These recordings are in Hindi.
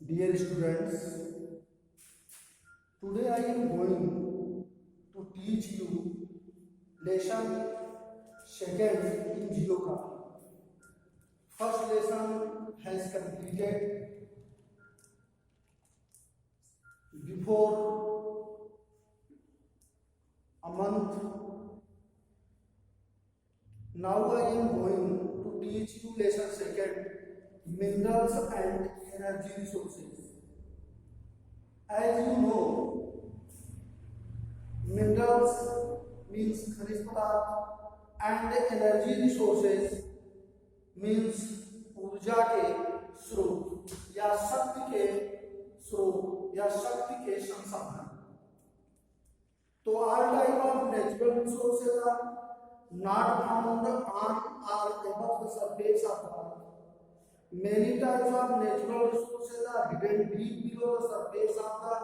Dear students, today I am going to teach you lesson second in geography. First lesson has completed before a month. Now I am going to teach you lesson second, minerals and energy resources. As you know, minerals means खनिज पदार्थ and energy resources means ऊर्जा के स्रोत या शक्ति के स्रोत या शक्ति के संसाधन. तो all type of natural resources are not found on or above the surface of the earth. Many types of natural resources are hidden deep below the surface of the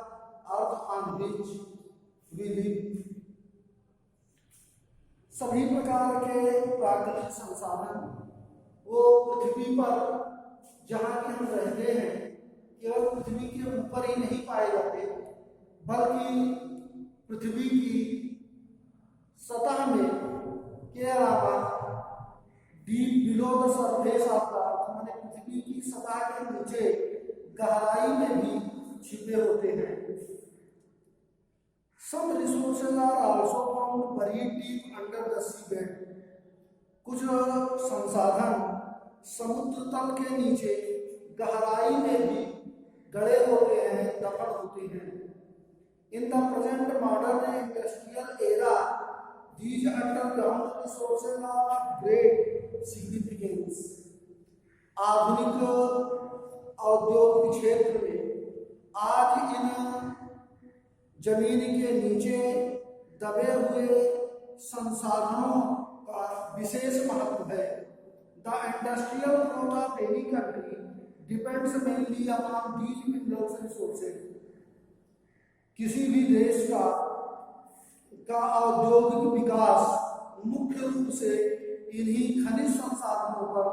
earth on which we live. सभी प्रकार के प्राकृतिक संसाधन वो पृथ्वी पर जहाँ की हम रहते हैं केवल पृथ्वी के ऊपर ही नहीं पाए जाते, बल्कि पृथ्वी की सतह में के अलावा deep below the surface of the earth माने पृथ्वी की सतह के नीचे गहराई में भी छिपे होते हैं. Some resources are also found buried deep under the seabed. कुछ संसाधन समुद्र तल के नीचे गहराई में भी गड़े होते हैं, दफन होते हैं. In the present modern industrial era, these underground resources are of great significance. आधुनिक औद्योगिक क्षेत्र में आज इन जमीन के नीचे दबे हुए संसाधनों का विशेष महत्व है. The industrial growth of any country depends mainly upon these mineral resources. किसी भी देश का औद्योगिक विकास मुख्य रूप से इन्हीं खनिज संसाधनों पर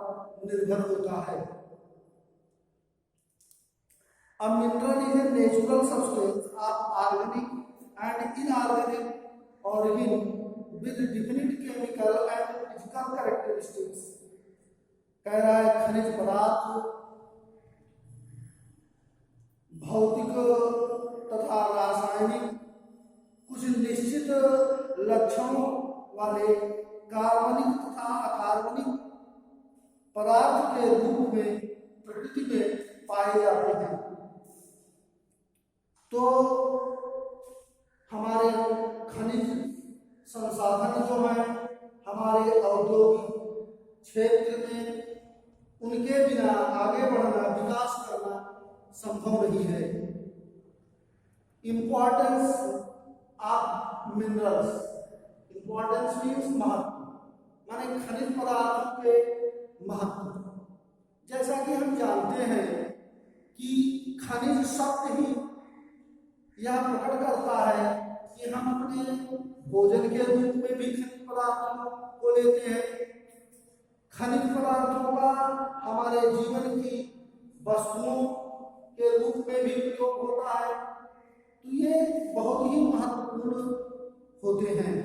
निर्भर होता है. A mineral is a natural substance of organic and inorganic origin with definite chemical and physical characteristics. कह रहा है खनिज पदार्थ भौतिक तथा रासायनिक कुछ निश्चित लक्षणों वाले कार्बनिक तथा अकार्बनिक पदार्थ के रूप में प्रकृति में पाए जाते हैं. तो हमारे खनिज संसाधन जो हैं हमारे औद्योगिक क्षेत्र में उनके बिना आगे बढ़ना विकास करना संभव नहीं है. Importance of minerals. Importance means महत्व माने खनिज पदार्थों के महत्व. जैसा कि हम जानते हैं कि खनिज शब्द ही यह प्रकट करता है कि हम अपने भोजन के रूप में भी खनिज पदार्थों को लेते हैं. खनिज पदार्थों का हमारे जीवन की वस्तुओं के रूप में भी प्रयोग होता है. तो ये बहुत ही महत्वपूर्ण होते हैं.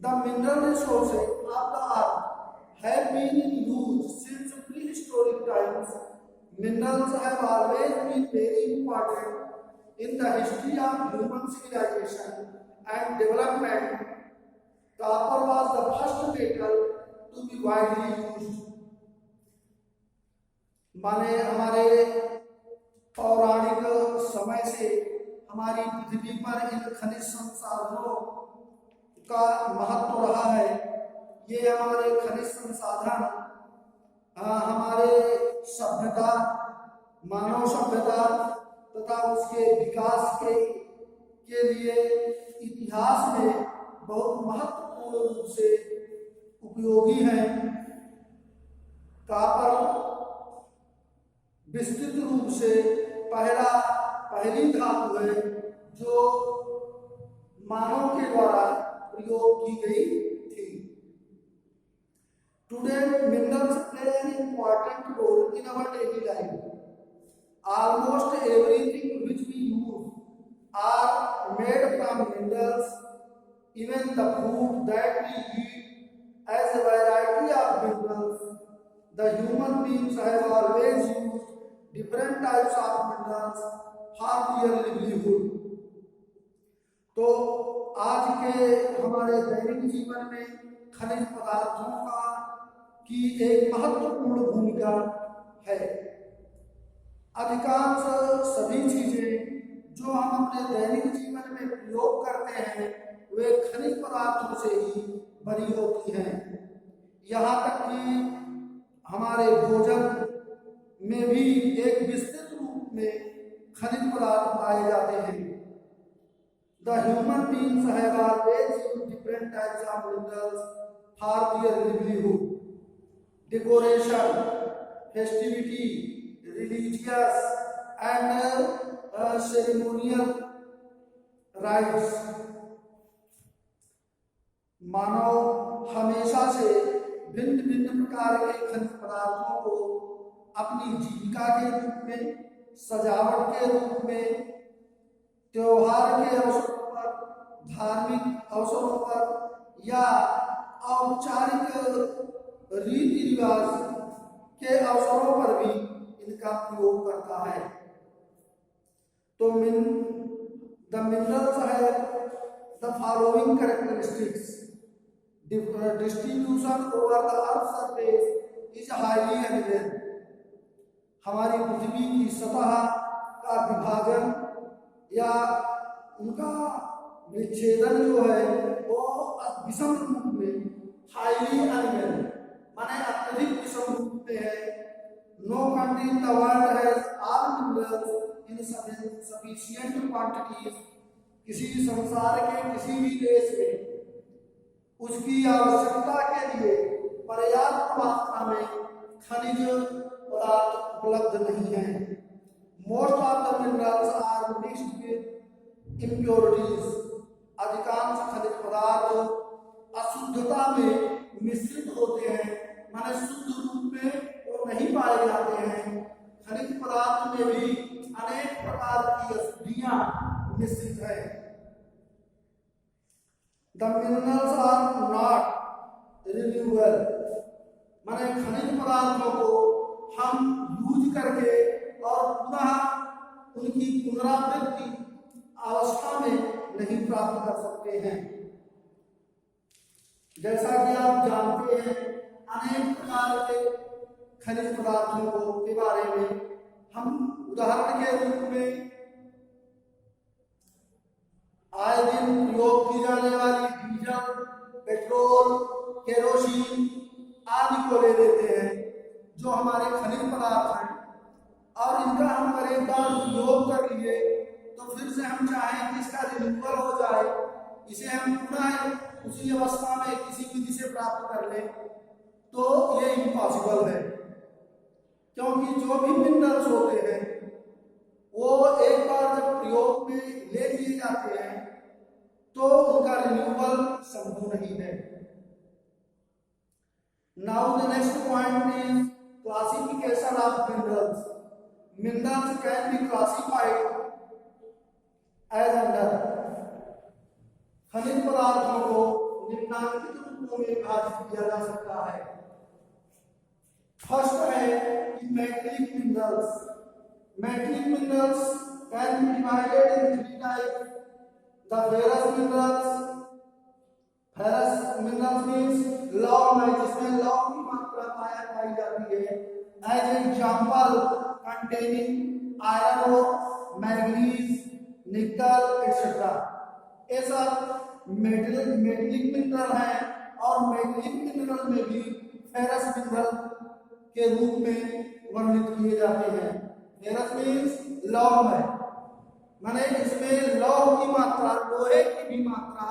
The mineral resources of the earth have been used since prehistoric times. Minerals have always been very important in the history of human civilization and development. Copper was the first metal to be widely used. माने हमारे पौराणिक समय से हमारी पृथ्वी पर इन खनिज संसाधनों का महत्व रहा है. ये हमारे खनिज संसाधन हमारे सभ्यता मानव सभ्यता तथा उसके विकास के लिए इतिहास में बहुत महत्वपूर्ण रूप से उपयोगी हैं. कॉपर विस्तृत रूप से पहली धातु है जो मानव के द्वारा प्रयोग की गई थी. Today minerals play an important role in our daily life. almost everything which we use are made from minerals. Even the food that we eat has a variety of minerals. The human beings have always used different types of minerals for their livelihood. तो आज के हमारे दैनिक जीवन में खनिज पदार्थों की एक महत्वपूर्ण भूमिका है। अधिकांश सभी चीजें जो हम अपने दैनिक जीवन में प्रयोग करते हैं वे खनिज पदार्थों से ही बनी होती हैं। यहाँ तक कि हमारे भोजन में भी एक विस्तृत रूप में खनिज पदार्थ पाए जाते हैं। The human beings have always used different types of minerals for their livelihood. Decoration, festivity, religious and ceremonial rites. मानव हमेशा से भिन्न भिन्न प्रकार के खनिज पदार्थों को अपनी जीविका के रूप में, सजावट के रूप में, त्योहार के अवसरों पर, धार्मिक अवसरों पर या औपचारिक रीति रिवाज के अवसरों पर भी इनका प्रयोग करता है। तो द मिनरल्स है the following characteristics. Distribution over the earth surface is highly uneven. हमारी पृथ्वी की सतह का विभाजन या उनका विच्छेदन जो है वो विषम रूप में, हाईली अनइवन माने अत्यधिक विषम रूप में है। No country in the world has all minerals in sufficient quantities. किसी संसार के किसी भी देश में उसकी आवश्यकता के लिए पर्याप्त मात्रा में खनिज पदार्थ उपलब्ध नहीं है। Most of the minerals are mixed with impurities. अधिकांश खनिज पदार्थ अशुद्धता में मिश्रित होते हैं, माने शुद्ध रूप में वो नहीं पाए जाते हैं। खनिज पदार्थ में भी अनेक प्रकार की अशुद्धियां मिश्रित है। The minerals are not renewable, माने खनिज पदार्थों को हम यूज करके और पुनः उनकी पुनरावृत्ति अवस्था में नहीं प्राप्त कर सकते हैं। जैसा कि आप जानते हैं अनेक प्रकार के खनिज पदार्थों के बारे में हम उदाहरण के रूप में आए दिन प्रयोग की जाने वाली डीजल, पेट्रोल, केरोसिन आदि को ले लेते हैं जो हमारे खनिज पदार्थ हैं, और इनका हम एक बार उपयोग कर लिए तो फिर से हम चाहें कि इसका रिन्यूअल हो जाए, इसे हम पुनः उसी अवस्था में किसी विधि से प्राप्त कर लें, तो ये इम्पॉसिबल है। क्योंकि जो भी मिनरल्स होते हैं वो एक बार जब प्रयोग में ले लिए जाते हैं तो उनका रिन्यूअल संभव नहीं है। Now the next point is classification of minerals. Minerals can be classified as under. खनिज पदार्थों को निम्नलिखित रूपों में विभाजित किया जा सकता है। फर्स्ट है metallic minerals. Metallic minerals can B divided in three types. The ferrous minerals. Ferrous minerals means लौह है, जिसमें लौह की मात्रा पाई जाती है। एज एग्जांपल कंटेनिंग आयरन और मैंगनीज, निकल एक्सेट्रा। ये सब मेटलिक मिनरल है और मेटलिक मिनरल में भी फेरस मिनरल के रूप में वर्णित किए जाते हैं। फेरस मींस लौह है, माने इसमें लौह की मात्रा, लोहे की भी मात्रा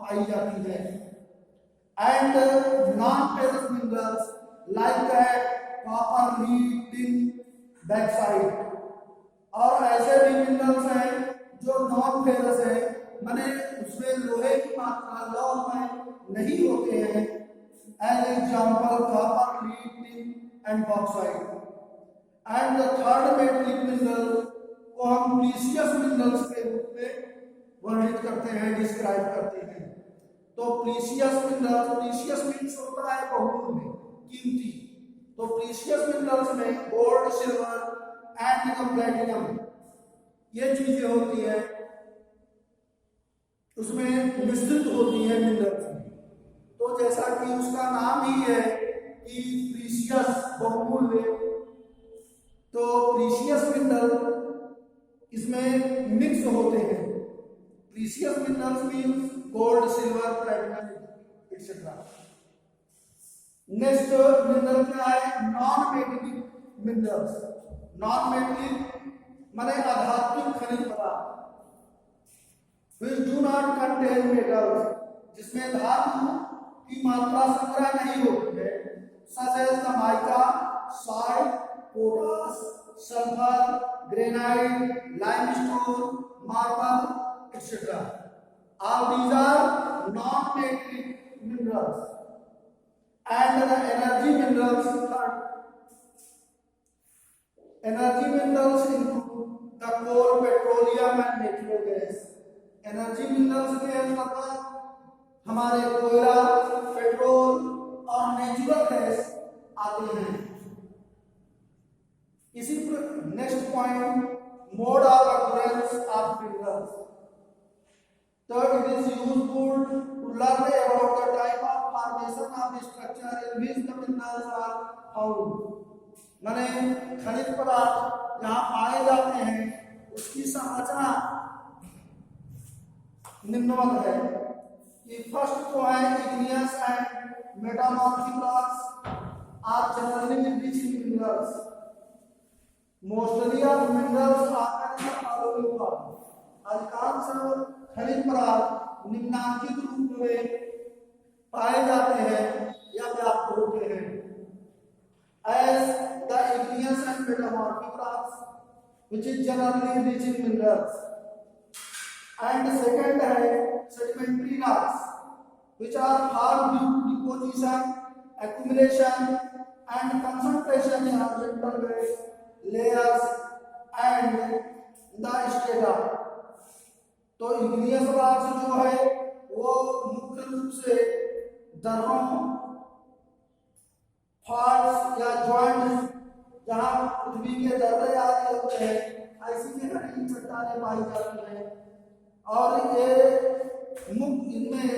पाई जाती है। And non ferrous minerals like that copper, lead, tin, bauxite. और ऐसे भी मिनरल्स हैं जो नॉन फेरस है, माने उसमें लोहे की मात्रा लौह में नहीं होते हैं। As example copper, lead, tin and bauxite. And the third metallic mineral को हम प्रीशियस मिनरल्स के रूप में वर्णित करते हैं, डिस्क्राइब करते हैं। तो प्रीशियस मिनरल्स, प्रीशियस मीन्स होता है बहुमूल्य, कीमती। तो प्रीशियस मिनरल्स में गोल्ड, सिल्वर एंड प्लैटिनम ये चीजें होती है, उसमें मिश्रित होती है मिनरल्स में। तो जैसा कि उसका नाम ही है कि प्रीशियस, बहुमूल्य, तो प्रीशियस मिनरल इसमें मिक्स होते हैं। Precious minerals means gold, silver, platinum etcetera. Next mineral क्या है? Non metallic minerals. Non metallic माने आधात्मिक खनिज पदार्थ, which do not contain metals, जिसमें धातु की मात्रा संग्रह नहीं होती है, such as the mica, salt, potash, sulfur, granite, limestone, marble, etc. All these are non-metallic minerals. And the energy minerals are energy minerals include the coal, petroleum and natural gas. Energy minerals के अंतर्गत हमारे कोयला, पेट्रोल और नेचुरल गैस आते हैं। इसी पर next point, mode of occurrence of minerals. तो it is useful to learn about the type of formation of structure in which the minerals are found. माने खनिज पदार्थ जहां पाए जाते हैं उसकी संरचना निम्नवत है कि फर्स्ट तो है igneous and metamorphic rocks are generally rich in minerals. Mostly of minerals are in the following form. अधिकांश खनिज पदार्थ निम्नांकित रूप में पाए जाते हैं या प्राप्त होते हैं। As the igneous and metamorphic rocks which is generally rich in minerals. And second है sedimentary rocks which are formed due to deposition, accumulation and concentration in horizontal layers and the strata। तो igneous rocks जो है वो मुख्य रूप से दर्रों, फॉल्ट्स या जॉइंट्स जहाँ पृथ्वी के दर्रे आदि होते हैं ऐसी जगह इन चट्टानें पाई जाती हैं और ये इनमें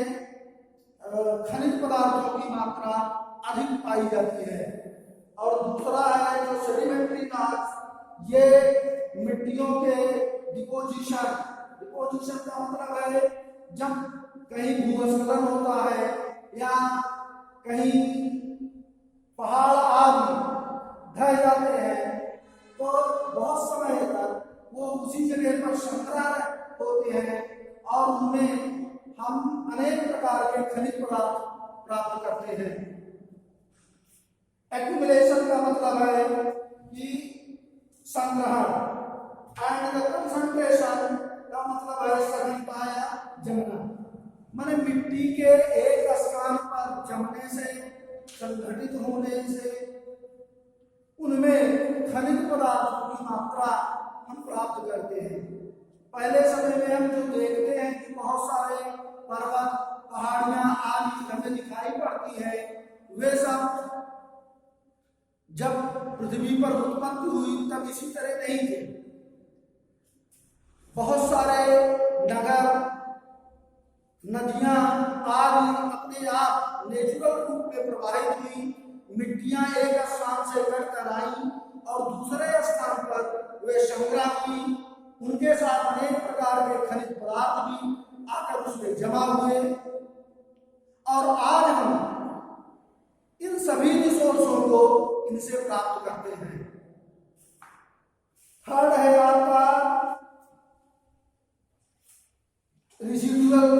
खनिज पदार्थों की मात्रा अधिक पाई जाती है। और दूसरा है जो सेडिमेंट्री रॉक्स, ये मिट्टियों के डिपोजिशन। डिपोजिशन का मतलब है जब कहीं भूस्खलन होता है या कहीं पहाड़ आदि ढह जाते हैं तो बहुत समय तक वो उसी जगह पर संग्रह होते हैं और उनमें हम अनेक प्रकार के खनिज पदार्थ प्राप्त करते हैं। एक्यूमुलेशन का मतलब है कि संग्रहण, एंड द कंसंट्रेशन का मतलब है सघनता या जमना। माने मिट्टी के एक स्थान पर जमने से, संगठित होने से उनमें खनिज पदार्थों की मात्रा हम प्राप्त करते हैं। पहले समय में हम जो देखते हैं कि बहुत सारे पर्वत, पहाड़ियां आदि हमें दिखाई पड़ती है, वे सब जब पृथ्वी पर उत्पत्ति हुई तब इसी तरह नहीं थे। बहुत सारे नगर, नदियां आदि अपने आप नेचुरल रूप में प्रवाहित हुई, मिट्टियां एक स्थान से कटकर आई और दूसरे स्थान पर वे संग्रह हुई। उनके साथ अनेक प्रकार के खनिज पदार्थ भी आकर उसमें जमा हुए और आज हम इन सभी रिसोर्सों को इनसे प्राप्त करते हैं। थर्ड है आपका रेसिडुअल।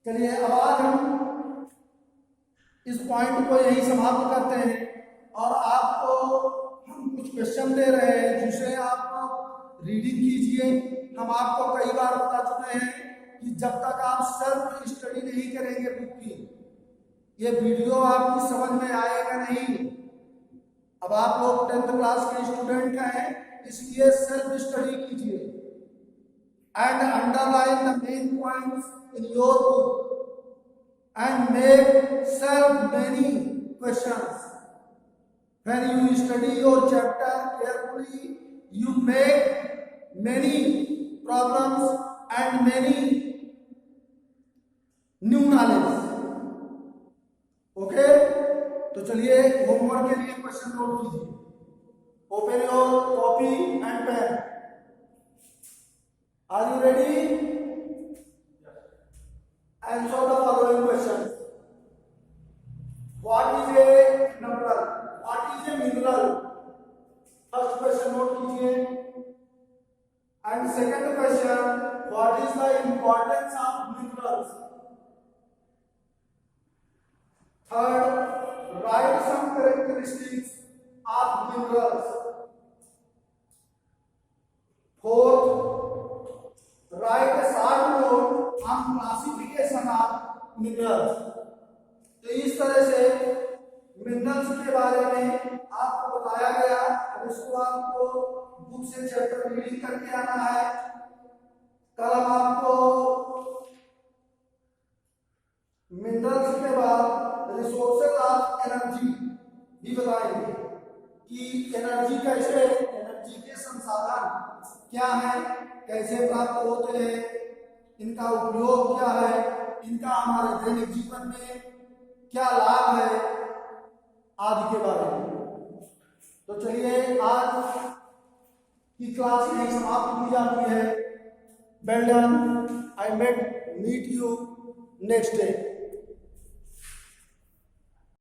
चलिए अब आज हम इस पॉइंट को यही समाप्त करते हैं और आपको हम कुछ क्वेश्चन दे रहे हैं जिसे आप रीडिंग कीजिए। हम आपको कई बार बता चुके हैं कि जब तक आप सेल्फ स्टडी नहीं करेंगे बुक की, ये वीडियो आपकी समझ में आएगा नहीं। अब आप लोग 10th क्लास के स्टूडेंट हैं, इसलिए सेल्फ स्टडी कीजिए and underline the main points in your book and make self many questions. When you study your chapter carefully, you make many problems and many new knowledge. Okay? तो चलिए होमवर्क के लिए क्वेश्चन नोट कीजिए. Open your copy and pen. Are you ready? Answer the following question. What is a number? What is a mineral? First question note कीजिए. And second question, what is the importance of minerals? Third, write some characteristics of minerals. Fourth, write a short note on classification of minerals. तो इस तरह से मिनरल्स के बारे में आपको बताया गया. अब इसको आपको बुक से चैप्टर रीडिंग करके आना है. कल हम आपको मिनरल्स के बाद रिसोर्सेज ऑफ एनर्जी भी बताएंगे कि एनर्जी कैसे, एनर्जी के संसाधन क्या है, कैसे प्राप्त होते हैं, इनका उपयोग क्या है, इनका हमारे दैनिक जीवन में क्या लाभ है आदि के बारे में. तो चलिए आज की क्लास यही समाप्त की जाती है. Well done. I meet you next day.